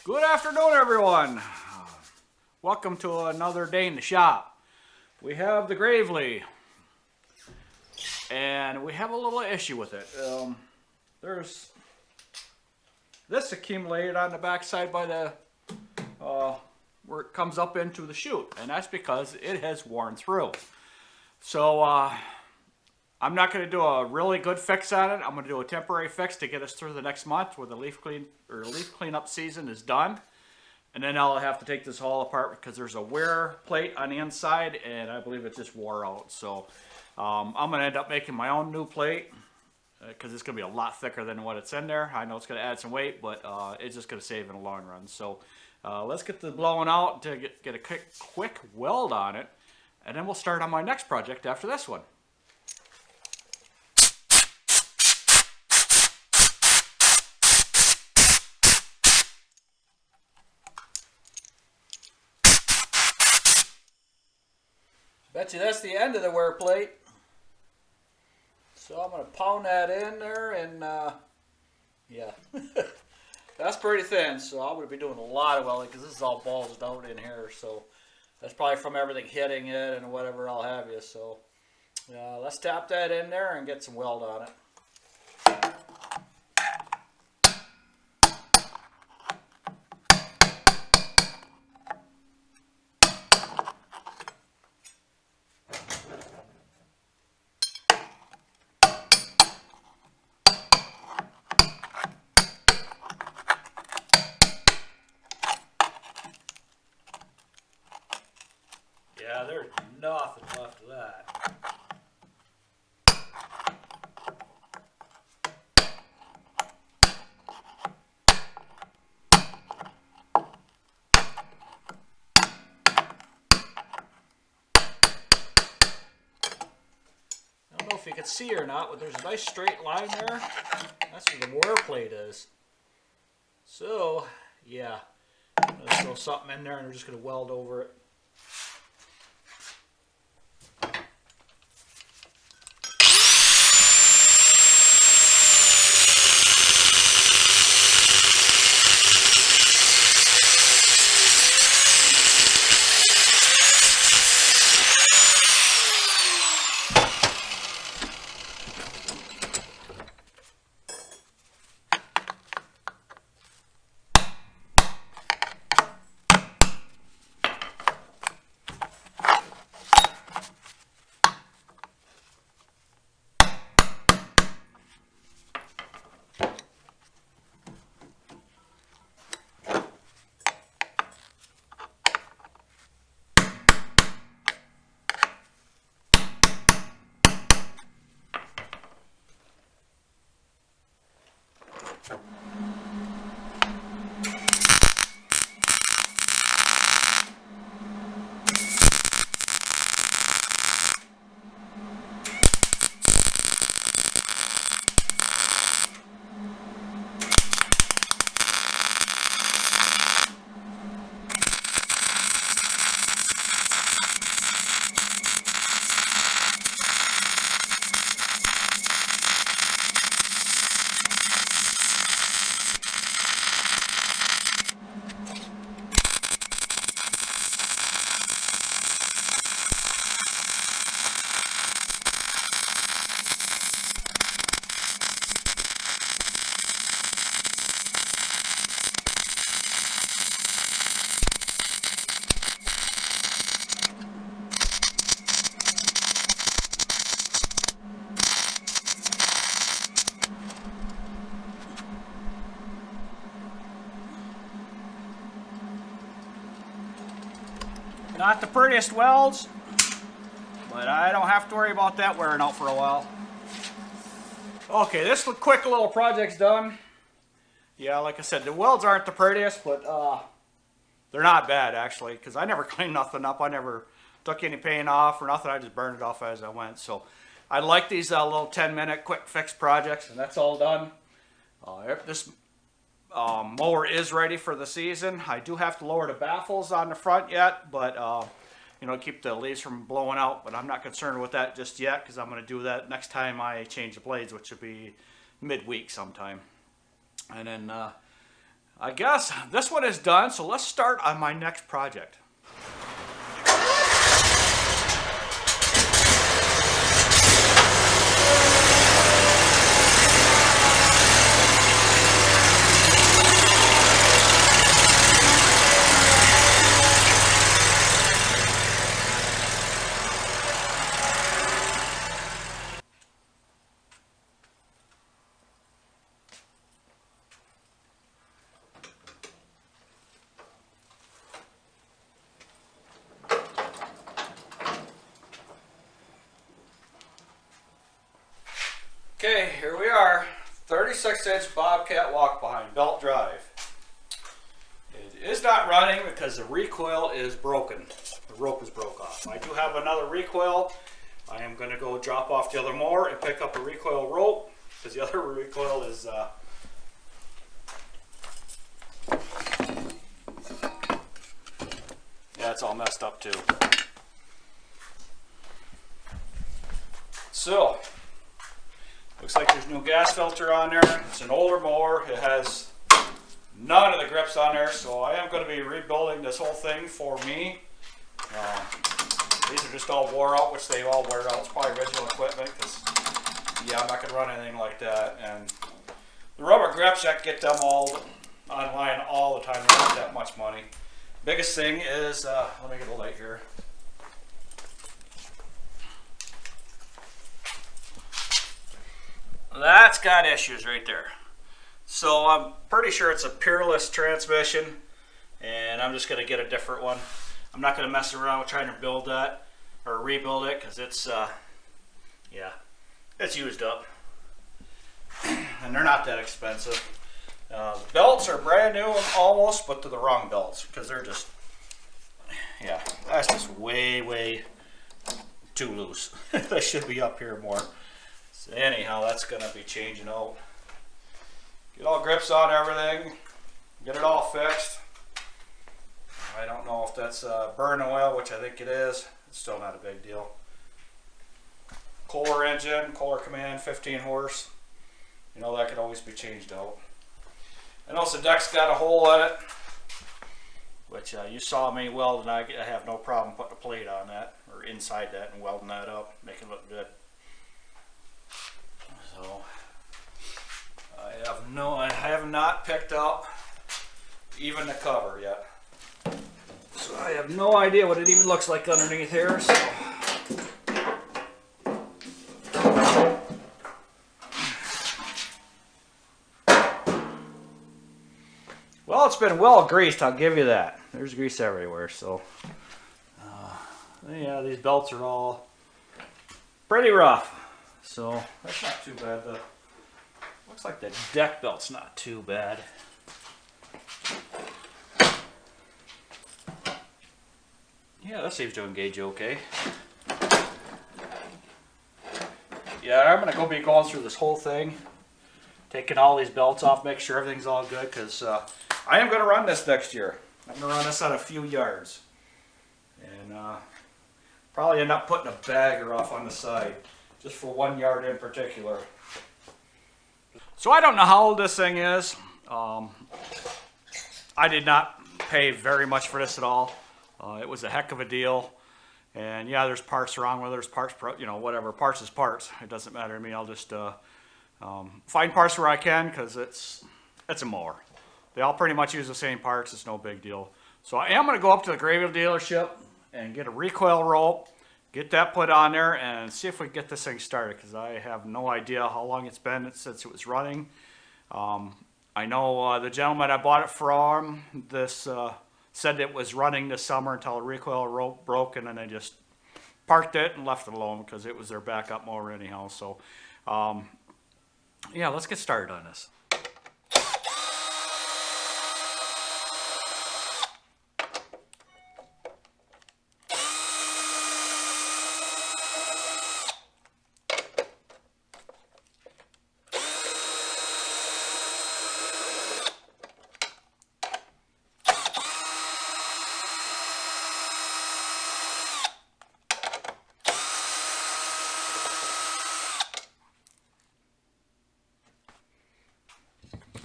Good afternoon, everyone. Welcome to another day in the shop. We have the Gravely, and we have a little issue with it. There's this accumulated on the backside by the where it comes up into the chute, and that's because it has worn through. So I'm not going to do a really good fix on it. I'm going to do a temporary fix to get us through the next month where the leaf cleanup season is done. And then I'll have to take this all apart because there's a wear plate on the inside and I believe it just wore out. So I'm going to end up making my own new plate because it's going to be a lot thicker than what it's in there. I know it's going to add some weight, but it's just going to save in the long run. So let's get the blowing out to get a quick weld on it. And then we'll start on my next project after this one. Bet you that's the end of the wear plate. So I'm going to pound that in there and yeah. That's pretty thin, so I'm going to be doing a lot of welding because this is all bulged out in here. So that's probably from everything hitting it and whatever I'll have you. So let's tap that in there and get some weld on it. Yeah, there's nothing left of that. I don't know if you can see or not, but there's a nice straight line there. That's where the wear plate is. So, yeah, let's throw something in there and we're just going to weld over it. Not the prettiest welds, but I don't have to worry about that wearing out for a while. Okay, this quick little project's done. Yeah, like I said, the welds aren't the prettiest, but they're not bad actually, because I never cleaned nothing up. I never took any paint off or nothing. I just burned it off as I went. So I like these little 10-minute quick fix projects, and that's all done. This mower is ready for the season. I do have to lower the baffles on the front yet, but you know, keep the leaves from blowing out, but I'm not concerned with that just yet because I'm going to do that next time I change the blades, which will be midweek sometime. And then I guess this one is done, so let's start on my next project. Okay, here we are, 36-inch Bobcat walk behind, belt drive. It is not running because the recoil is broken. The rope is broke off. I do have another recoil. I am going to go drop off the other mower and pick up a recoil rope because the other recoil is yeah, it's all messed up too. So, looks like there's no gas filter on there. It's an older mower. It has none of the grips on there, so I am going to be rebuilding this whole thing for me. These are just all wore out, which they all wear out. It's probably original equipment, because yeah, I'm not going to run anything like that. And the rubber grips, I can get them all online all the time. They're not that much money. Biggest thing is, let me get a light here. That's got issues right there. So I'm pretty sure it's a Peerless transmission, and I'm just going to get a different one. I'm not going to mess around with trying to build that or rebuild it because it's, yeah, it's used up. And they're not that expensive. The belts are brand new almost, but they're the wrong belts because they're just, yeah, that's just way, way too loose. They should be up here more. So anyhow, that's going to be changing out. Get all grips on everything. Get it all fixed. I don't know if that's burn oil, which I think it is. It's still not a big deal. Kohler engine, Kohler Command, 15 horse. You know, that could always be changed out. I know the deck's got a hole in it, which you saw me weld, and I have no problem putting a plate on that, or inside that, and welding that up, make it look good. So, I have not picked up even the cover yet. So I have no idea what it even looks like underneath here, so. Well, it's been well greased, I'll give you that. There's grease everywhere, so. Yeah, these belts are all pretty rough. So, that's not too bad. Looks like the deck belt's not too bad. Yeah, that seems to engage okay. Yeah, I'm going to be going through this whole thing, taking all these belts off, make sure everything's all good, because I am going to run this next year. I'm going to run this on a few yards. And probably end up putting a bagger off on the side, just for 1 yard in particular. So I don't know how old this thing is. I did not pay very much for this at all. It was a heck of a deal. And yeah, there's parts wrong, whether there's parts, you know, whatever, parts is parts. It doesn't matter to me. I'll just find parts where I can, because it's a mower. They all pretty much use the same parts. It's no big deal. So I am going to go up to the Grayville dealership and get a recoil rope, get that put on there, and see if we can get this thing started, because I have no idea how long it's been since it was running. I know the gentleman I bought it from, said it was running this summer until the recoil rope broke, and then they just parked it and left it alone because it was their backup mower anyhow. So yeah, let's get started on this.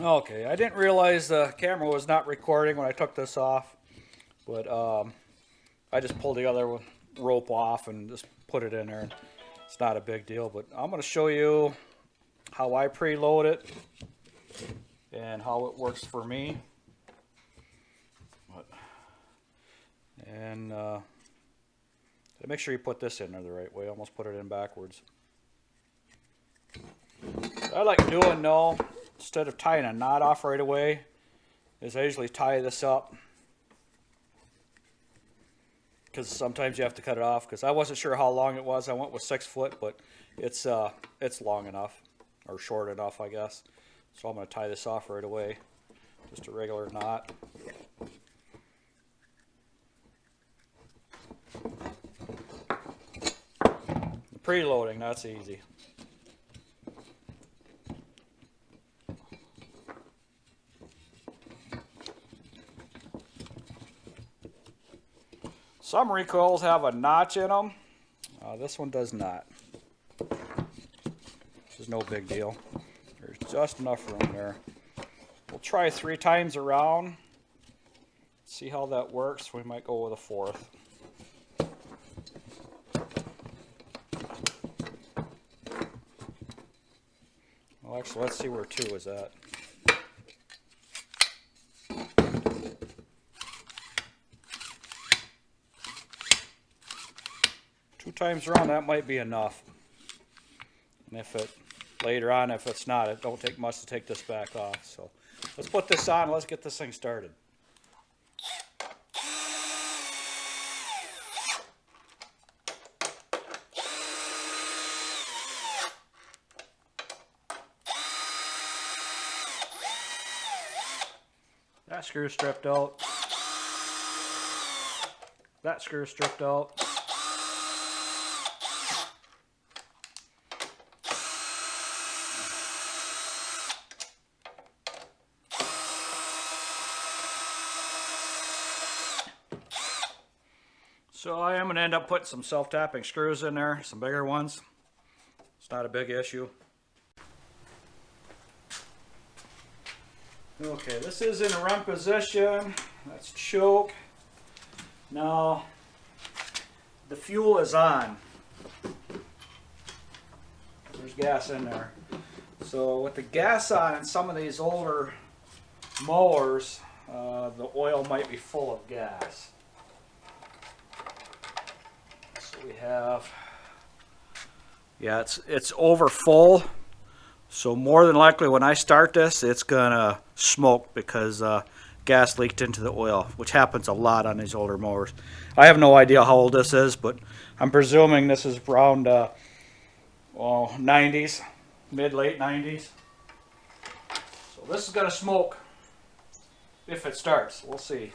Okay, I didn't realize the camera was not recording when I took this off, but I just pulled the other rope off and just put it in there. It's not a big deal, but I'm going to show you how I preload it and how it works for me. And make sure you put this in there the right way. I almost put it in backwards. What I like doing now, instead of tying a knot off right away, is I usually tie this up, because sometimes you have to cut it off. Because I wasn't sure how long it was. I went with 6 foot, but it's long enough, or short enough, I guess. So I'm going to tie this off right away, just a regular knot. The preloading, that's easy. Some recoils have a notch in them. This one does not. This is no big deal. There's just enough room there. We'll try 3 times around. See how that works. We might go with a 4th. Well, actually, let's see where 2 is at. Times around, that might be enough. And if it later on, if it's not, it don't take much to take this back off. So let's put this on. Let's get this thing started. That screw stripped out. That screw stripped out. So I am going to end up putting some self-tapping screws in there, some bigger ones. It's not a big issue. Okay, this is in a run position. That's choke. Now, the fuel is on. There's gas in there. So with the gas on in some of these older mowers, the oil might be full of gas. We have, yeah, it's over full, so more than likely when I start this, it's gonna smoke because gas leaked into the oil, which happens a lot on these older mowers. I have no idea how old this is, but I'm presuming this is around 90s, mid-late 90s. So this is gonna smoke if it starts. We'll see.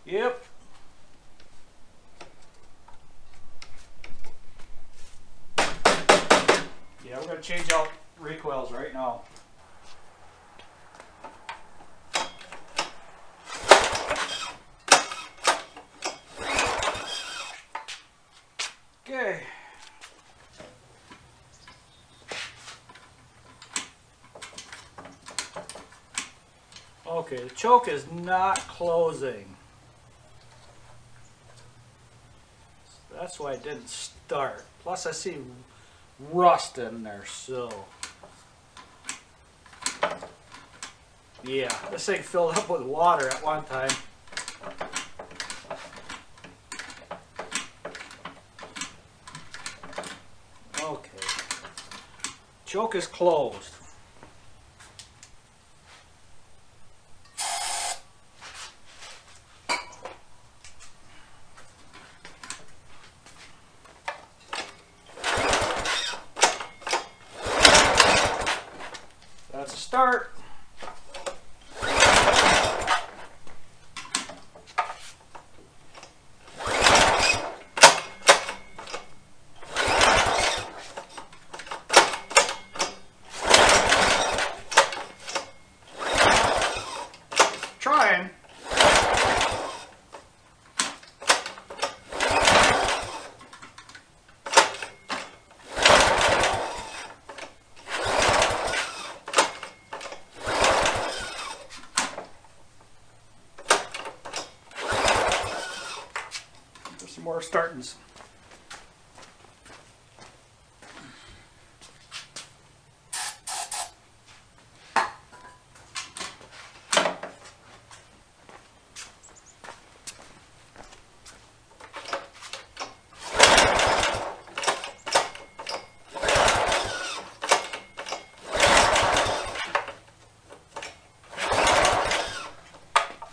Yep. Yeah, we're going to change out recoils right now. Okay. Okay, the choke is not closing. That's why it didn't start. Plus I see rust in there, so yeah, this thing filled up with water at one time. Okay, choke is closed. That's a start. some more startings.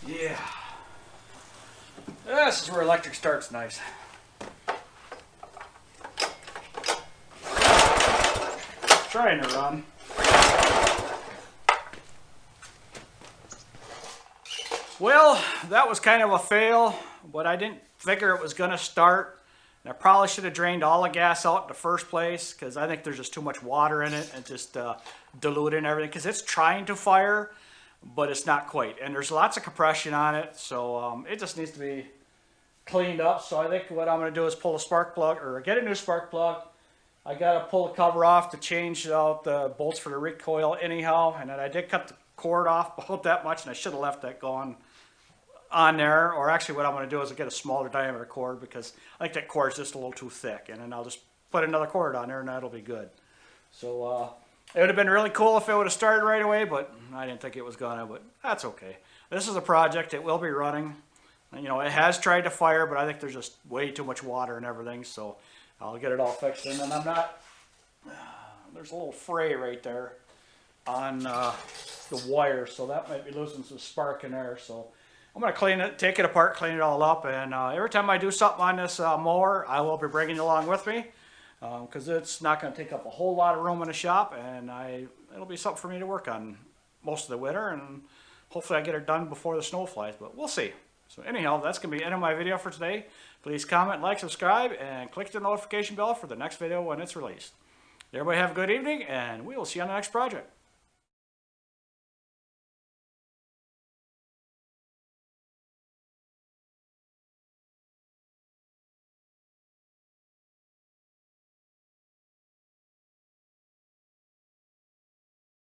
Yeah. This is where electric starts nice. Trying to run. Well, that was kind of a fail, but I didn't figure it was going to start. And I probably should have drained all the gas out in the first place because I think there's just too much water in it and just diluting everything because it's trying to fire, but it's not quite. And there's lots of compression on it, so it just needs to be cleaned up. So I think what I'm going to do is pull a spark plug or get a new spark plug. I got to pull the cover off to change out the bolts for the recoil anyhow. And then I did cut the cord off about that much, and I should have left that going on there. Or actually what I'm going to do is get a smaller diameter cord because I think that cord's just a little too thick. And then I'll just put another cord on there and that'll be good. So it would have been really cool if it would have started right away, but I didn't think it was gonna, but that's okay. This is a project, it will be running. You know, it has tried to fire, but I think there's just way too much water and everything, so I'll get it all fixed. And then I'm not, there's a little fray right there on the wire, so that might be losing some spark in there. So I'm gonna clean it, take it apart, clean it all up, and every time I do something on this mower, I will be bringing it along with me. Because it's not going to take up a whole lot of room in the shop, and it'll be something for me to work on most of the winter, and hopefully I get it done before the snow flies, but we'll see. So anyhow, that's going to be the end of my video for today. Please comment, like, subscribe, and click the notification bell for the next video when it's released. Everybody have a good evening, and we will see you on the next project.